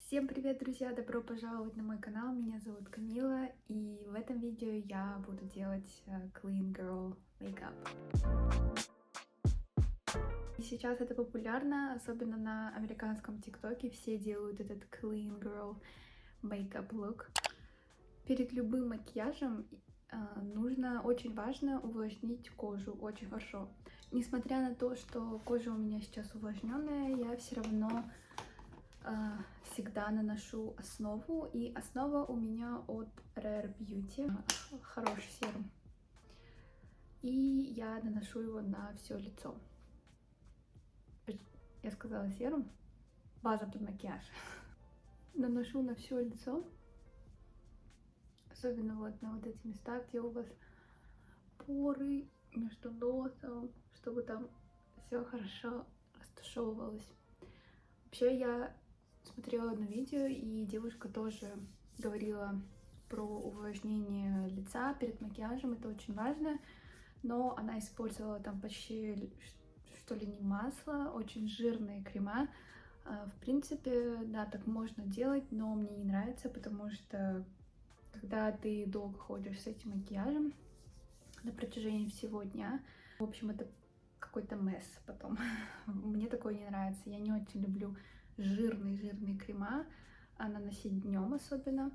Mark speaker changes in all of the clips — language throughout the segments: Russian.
Speaker 1: Всем привет, друзья! Добро пожаловать на мой канал. Меня зовут Камила, и в этом видео я буду делать Clean Girl Makeup. И сейчас это популярно, особенно на американском ТикТоке. Все делают этот Clean Girl Makeup look. Перед любым макияжем очень важно увлажнить кожу очень хорошо. Несмотря на то, что кожа у меня сейчас увлажненная, я все равно всегда наношу основу, и основа у меня от Rare Beauty, хороший серум, и я наношу его на все лицо. Я сказала серум, база под макияж. Наношу на все лицо, особенно вот на вот эти места, где у вас поры между носом, чтобы там все хорошо растушевывалось. Вообще я смотрела одно видео, и девушка тоже говорила про увлажнение лица перед макияжем. Это очень важно, но она использовала там почти что ли не масло, очень жирные крема. В принципе, да, так можно делать, но мне не нравится, потому что когда ты долго ходишь с этим макияжем на протяжении всего дня, в общем, это какой-то месс потом. Мне такое не нравится. Я не очень люблю жирные крема, наносить днем особенно.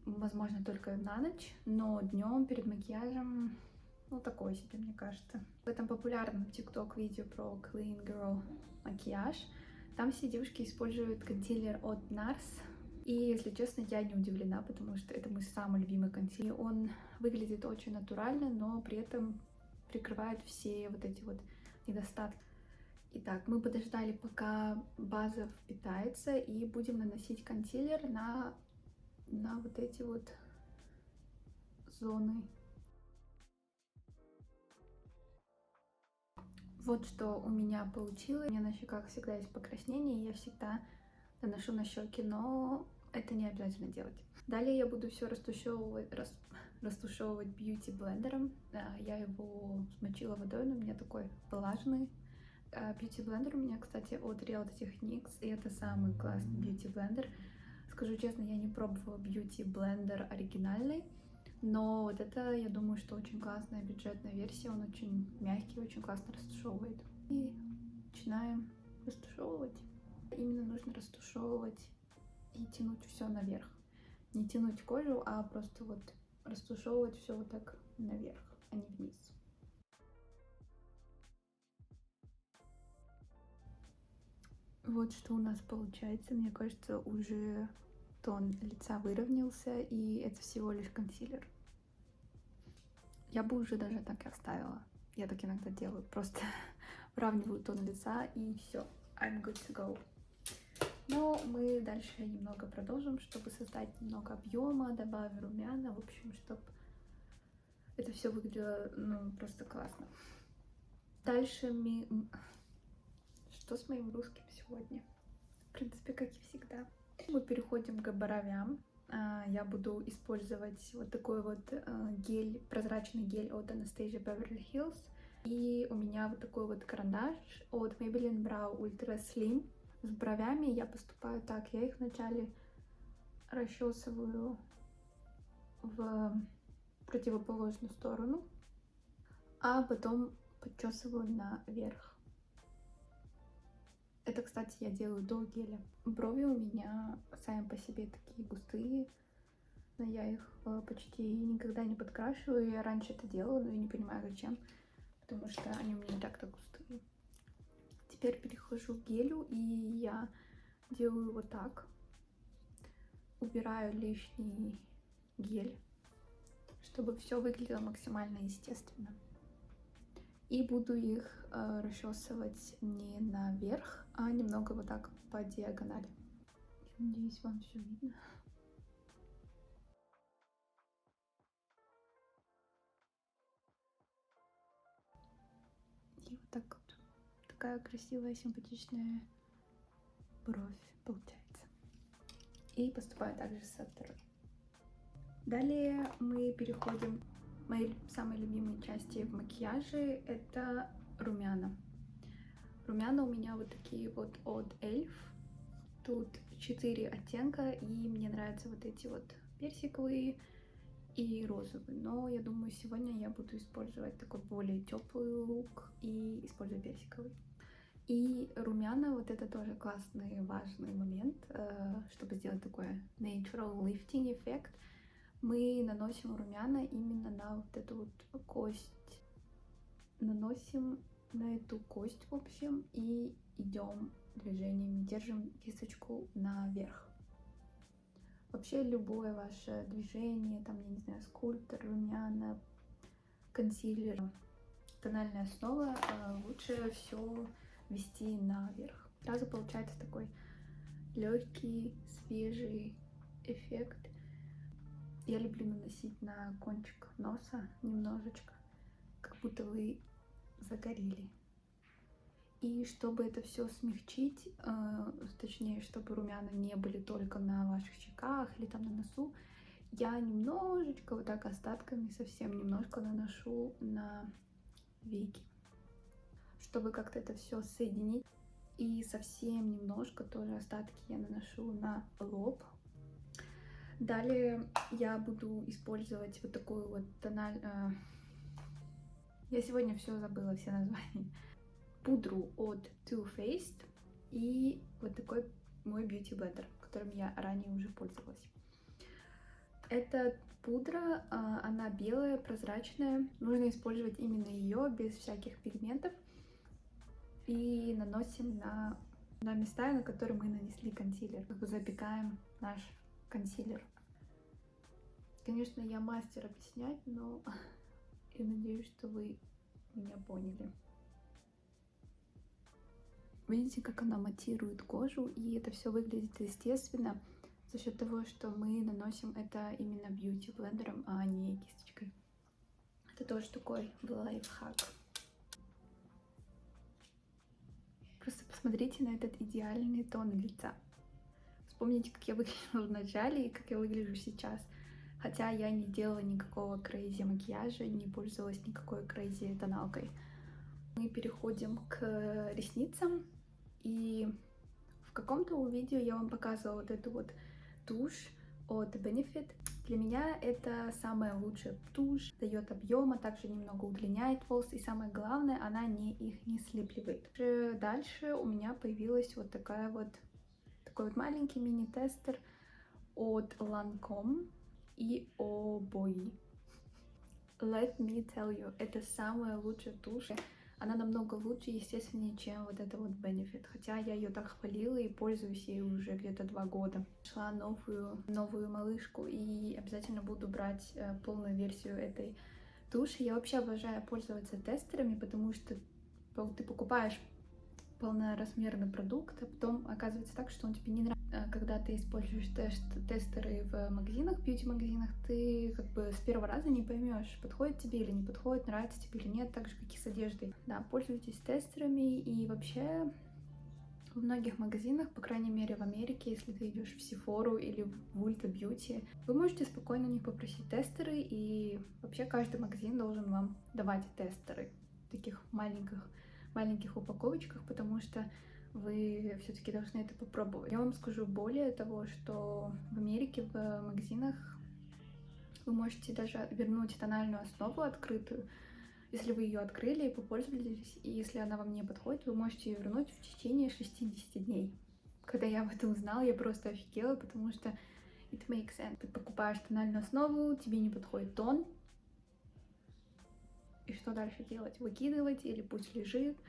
Speaker 1: Возможно, только на ночь, но днем перед макияжем, ну, такое себе, мне кажется. В этом популярном TikTok видео про Clean Girl макияж, там все девушки используют консилер от NARS. И, если честно, я не удивлена, потому что это мой самый любимый консилер. Он выглядит очень натурально, но при этом прикрывает все вот эти вот недостатки. Итак, мы подождали, пока база впитается, и будем наносить консилер на вот эти вот зоны. Вот что у меня получилось. У меня на щеках всегда есть покраснение, и я всегда наношу на щеки, но это не обязательно делать. Далее я буду все растушевывать бьюти-блендером. Я его смочила водой, но у меня такой влажный. Бьюти-блендер у меня, кстати, от Real Techniques, и это самый классный бьюти-блендер. Скажу честно, я не пробовала бьюти-блендер оригинальный, но вот это, я думаю, что очень классная бюджетная версия, он очень мягкий, очень классно растушевывает. И начинаем растушевывать. Именно нужно растушевывать и тянуть все наверх. Не тянуть кожу, а просто вот растушевывать все вот так наверх, а не вниз. Вот что у нас получается. Мне кажется, уже тон лица выровнялся, и это всего лишь консилер. Я бы уже даже так и оставила. Я так иногда делаю. Просто выравниваю тон лица, и все. I'm good to go. Но мы дальше немного продолжим, чтобы создать немного объема, добавим румяна, в общем, чтобы это все выглядело, ну, просто классно. Дальше Что с моим русским сегодня? В принципе, как и всегда. Мы переходим к бровям. Я буду использовать вот такой вот гель, прозрачный гель от Anastasia Beverly Hills. И у меня вот такой вот карандаш от Maybelline Brow Ultra Slim. С бровями я поступаю так. Я их вначале расчесываю в противоположную сторону, а потом подчесываю наверх. Это, кстати, я делаю до геля. Брови у меня сами по себе такие густые, но я их почти никогда не подкрашиваю. Я раньше это делала, но я не понимаю зачем, потому что они у меня и так-то густые. Теперь перехожу к гелю, и я делаю вот так. Убираю лишний гель, чтобы все выглядело максимально естественно. И буду их расчесывать не наверх, а немного вот так по диагонали. Я надеюсь, вам все видно. И вот так вот. Такая красивая, симпатичная бровь получается. И поступаю также со второй. Далее мы переходим к моей самой любимой части в макияже. Это румяна. Румяна у меня вот такие вот от Эльф. Тут 4 оттенка, и мне нравятся вот эти вот персиковые и розовый, но я думаю, сегодня я буду использовать такой более теплый лук и использую персиковый. И румяна, вот это тоже классный, важный момент, чтобы сделать такой natural lifting эффект. Мы наносим румяна именно на вот эту вот кость, наносим на эту кость, в общем, и идем движениями, держим кисточку наверх. Вообще любое ваше движение, там, я не знаю, скульптор, румяна, консилер, тональная основа, лучше все вести наверх. Сразу получается такой легкий, свежий эффект. Я люблю наносить на кончик носа немножечко, как будто вы загорели. И чтобы это все смягчить, точнее, чтобы румяна не были только на ваших щеках или там на носу, я немножечко вот так остатками, совсем немножко наношу на веки, чтобы как-то это все соединить. И совсем немножко тоже остатки я наношу на лоб. Далее я буду использовать вот такую вот тональную... Я сегодня все забыла, все названия. Пудру от Too Faced и вот такой мой Beauty Blender, которым я ранее уже пользовалась. Эта пудра, она белая, прозрачная. Нужно использовать именно ее, без всяких пигментов. И наносим на места, на которые мы нанесли консилер. Запекаем наш консилер. Конечно, я мастер объяснять, но я надеюсь, что вы меня поняли. Видите, как она матирует кожу, и это все выглядит естественно за счет того, что мы наносим это именно бьюти блендером, а не кисточкой. Это тоже такой лайфхак. Просто посмотрите на этот идеальный тон лица. Вспомните, как я выглядела в начале и как я выгляжу сейчас. Хотя я не делала никакого крейзи макияжа, не пользовалась никакой крейзи тоналкой. Мы переходим к ресницам. И в каком-то видео я вам показывала вот эту вот тушь от Benefit. Для меня это самая лучшая тушь, дает объем, а также немного удлиняет волосы. И самое главное, она их не слепливает. Дальше у меня появилась вот такой вот маленький мини-тестер от Lancome и Oboi. Let me tell you, это самая лучшая тушь. Она намного лучше, естественнее, чем вот эта вот Benefit. Хотя я ее так хвалила и пользуюсь ей уже где-то 2 года. Нашла новую малышку и обязательно буду брать полную версию этой туши. Я вообще обожаю пользоваться тестерами, потому что ты покупаешь полноразмерный продукт, а потом оказывается так, что он тебе не нравится. Когда ты используешь тестеры в магазинах, бьюти-магазинах, ты как бы с первого раза не поймешь, подходит тебе или не подходит, нравится тебе или нет, так же, как и с одеждой. Да, пользуйтесь тестерами, и вообще в многих магазинах, по крайней мере в Америке, если ты идешь в Sephora или в Ulta Beauty, вы можете спокойно у них попросить тестеры, и вообще каждый магазин должен вам давать тестеры в таких маленьких упаковочках, потому что вы все-таки должны это попробовать. Я вам скажу более того, что в Америке в магазинах вы можете даже вернуть тональную основу открытую. Если вы ее открыли и попользовались, и если она вам не подходит, вы можете ее вернуть в течение 60 дней. Когда я об этом узнала, я просто офигела, потому что it makes sense. Ты покупаешь тональную основу, тебе не подходит тон, и что дальше делать? Выкидывать или пусть лежит?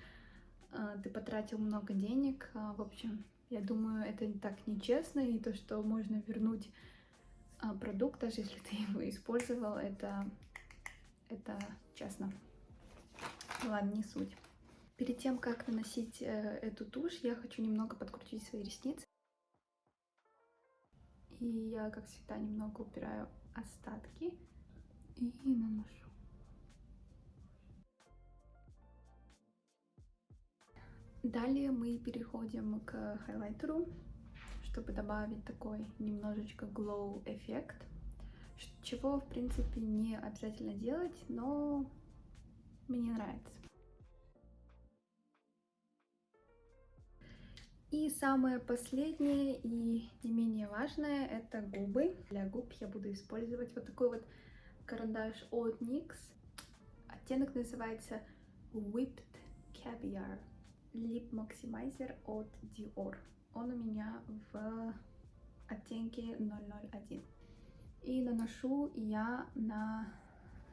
Speaker 1: Ты потратил много денег. В общем, я думаю, это так нечестно, и то, что можно вернуть продукт, даже если ты его использовал, это честно. Ладно, не суть. Перед тем, как наносить эту тушь, я хочу немного подкрутить свои ресницы. И я, как всегда, немного убираю остатки и наношу. Далее мы переходим к хайлайтеру, чтобы добавить такой немножечко glow эффект, чего в принципе не обязательно делать, но мне нравится. И самое последнее и не менее важное — это губы. Для губ я буду использовать вот такой вот карандаш от NYX. Оттенок называется Whipped Caviar. Lip Maximizer от Dior. Он у меня в оттенке 001. И наношу я на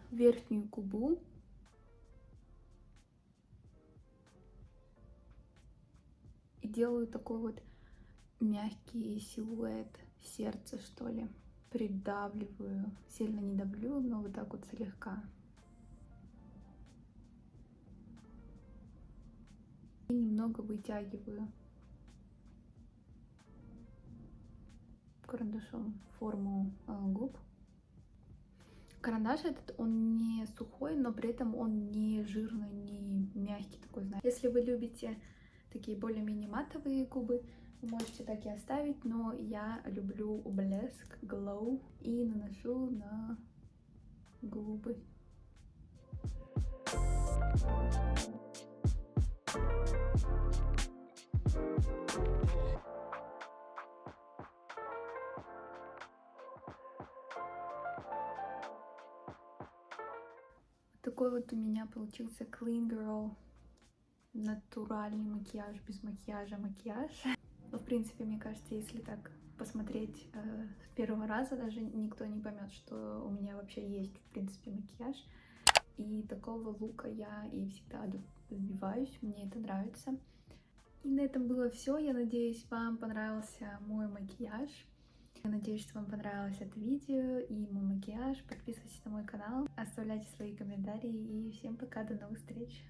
Speaker 1: верхнюю губу. И делаю такой вот мягкий силуэт сердца, что ли. Придавливаю. Сильно не давлю, но вот так вот слегка. И немного вытягиваю карандашом форму губ. Карандаш этот, он не сухой, но при этом он не жирный, не мягкий такой, знаете. Если вы любите такие более-менее матовые губы, вы можете так и оставить, но я люблю блеск, glow, и наношу на губы. Такой вот у меня получился Clean Girl, натуральный макияж, без макияжа макияж. В принципе, мне кажется, если так посмотреть с первого раза, даже никто не поймет, что у меня вообще есть, в принципе, макияж. И такого лука я и всегда добиваюсь, мне это нравится. И на этом было все. Я надеюсь, вам понравился мой макияж. Я надеюсь, что вам понравилось это видео и мой макияж. Подписывайтесь на мой канал, оставляйте свои комментарии. И всем пока, до новых встреч!